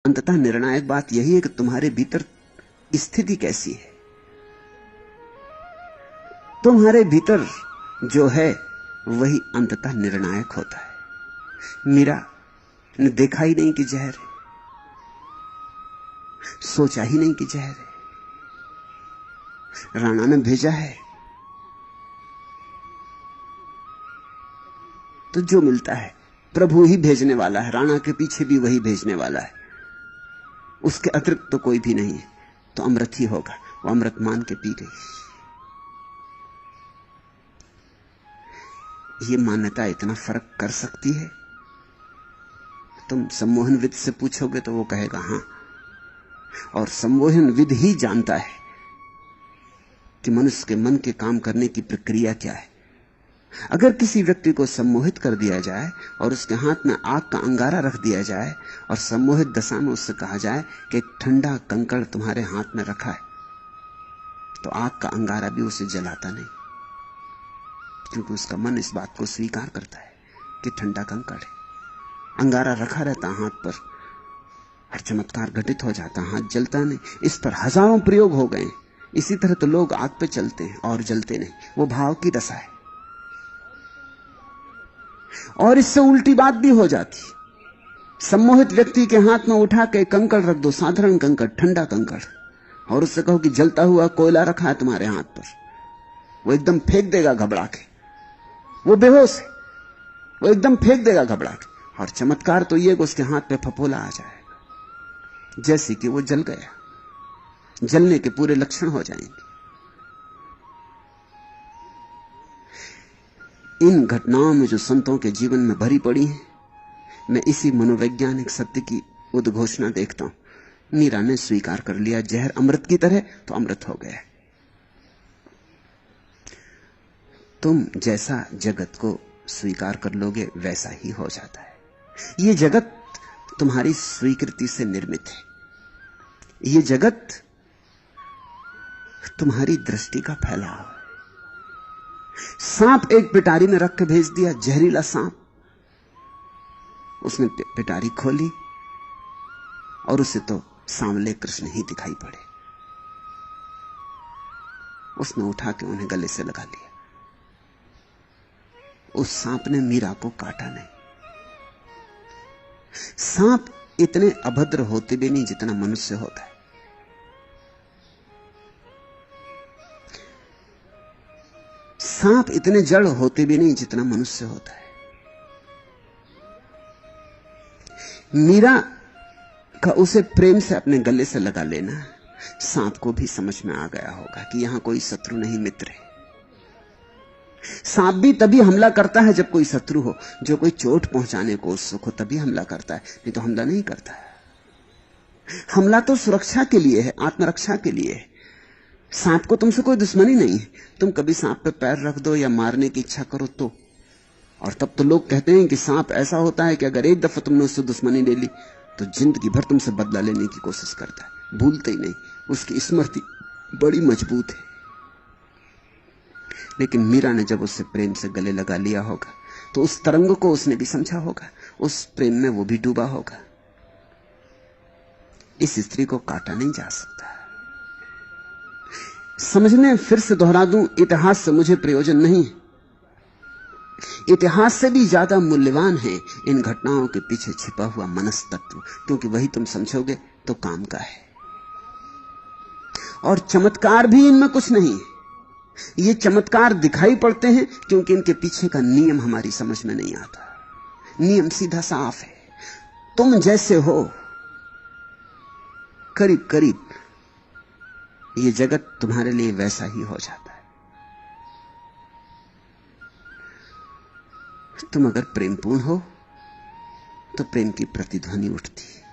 अंततः निर्णायक बात यही है कि तुम्हारे भीतर स्थिति कैसी है। तुम्हारे भीतर जो है वही अंततः निर्णायक होता है। मीरा ने देखा ही नहीं कि जहर है, सोचा ही नहीं कि जहर है। राणा ने भेजा है तो जो मिलता है प्रभु ही भेजने वाला है, राणा के पीछे भी वही भेजने वाला है, उसके अतिरिक्त तो कोई भी नहीं है। तो अमृत ही होगा। वो अमृत मान के पी गई। ये मान्यता इतना फर्क कर सकती है। तुम सम्मोहनविद से पूछोगे तो वो कहेगा हां, और सम्मोहनविद ही जानता है कि मनुष्य के मन के काम करने की प्रक्रिया क्या है। अगर किसी व्यक्ति को सम्मोहित कर दिया जाए और उसके हाथ में आग का अंगारा रख दिया जाए और सम्मोहित दशा में उससे कहा जाए कि एक ठंडा कंकड़ तुम्हारे हाथ में रखा है, तो आग का अंगारा भी उसे जलाता नहीं, क्योंकि उसका मन इस बात को स्वीकार करता है कि ठंडा कंकड़ है। अंगारा रखा रहता हाथ पर, हर चमत्कार घटित हो जाता, हाथ जलता नहीं। इस पर हजारों प्रयोग हो गए। इसी तरह तो लोग आग पे चलते हैं और जलते नहीं। वो भाव की दशा है। और इससे उल्टी बात भी हो जाती। सम्मोहित व्यक्ति के हाथ में उठा के कंकड़ रख दो, साधारण कंकड़, ठंडा कंकड़, और उससे कहो कि जलता हुआ कोयला रखा है तुम्हारे हाथ पर, वो एकदम फेंक देगा घबरा के। वो बेहोश है, वो एकदम फेंक देगा घबरा के। और चमत्कार तो ये कि उसके हाथ पे फफोला आ जाएगा, जैसे कि वो जल गया। जलने के पूरे लक्षण हो जाएंगे। इन घटनाओं में जो संतों के जीवन में भरी पड़ी हैं, मैं इसी मनोवैज्ञानिक सत्य की उद्घोषणा देखता हूं। मीरा ने स्वीकार कर लिया जहर अमृत की तरह, तो अमृत हो गया। तुम जैसा जगत को स्वीकार कर लोगे वैसा ही हो जाता है। यह जगत तुम्हारी स्वीकृति से निर्मित है। यह जगत तुम्हारी दृष्टि का फैलाव है। सांप एक पिटारी में रख के भेज दिया, जहरीला सांप। उसने पिटारी खोली और उसे तो सांवले कृष्ण ही दिखाई पड़े। उसने उठा के उन्हें गले से लगा लिया। उस सांप ने मीरा को काटा नहीं। सांप इतने अभद्र होते भी नहीं जितना मनुष्य होता है। सांप इतने जड़ होते भी नहीं जितना मनुष्य होता है। मीरा का उसे प्रेम से अपने गले से लगा लेना सांप को भी समझ में आ गया होगा कि यहां कोई शत्रु नहीं, मित्र है। सांप भी तभी हमला करता है जब कोई शत्रु हो, जो कोई चोट पहुंचाने को उत्सुक हो, तभी हमला करता है, नहीं तो हमला नहीं करता है। हमला तो सुरक्षा के लिए है, आत्मरक्षा के लिए है। सांप को तुमसे कोई दुश्मनी नहीं है। तुम कभी सांप पे पैर रख दो या मारने की इच्छा करो तो, और तब तो लोग कहते हैं कि सांप ऐसा होता है कि अगर एक दफा तुमने उससे दुश्मनी ले ली तो जिंदगी भर तुमसे बदला लेने की कोशिश करता है, भूलते ही नहीं। उसकी स्मृति बड़ी मजबूत है। लेकिन मीरा ने जब उससे प्रेम से गले लगा लिया होगा तो उस तरंग को उसने भी समझा होगा, उस प्रेम में वो भी डूबा होगा। इस स्त्री को काटा नहीं जा सकता। समझने फिर से दोहरा दूं, इतिहास से मुझे प्रयोजन नहीं। इतिहास से भी ज्यादा मूल्यवान है इन घटनाओं के पीछे छिपा हुआ मनस्तत्व, क्योंकि वही तुम समझोगे तो काम का है। और चमत्कार भी इनमें कुछ नहीं है। ये चमत्कार दिखाई पड़ते हैं क्योंकि इनके पीछे का नियम हमारी समझ में नहीं आता। नियम सीधा साफ है। तुम जैसे हो करीब करीब ये जगत तुम्हारे लिए वैसा ही हो जाता है। तुम अगर प्रेमपूर्ण हो तो प्रेम की प्रतिध्वनि उठती है।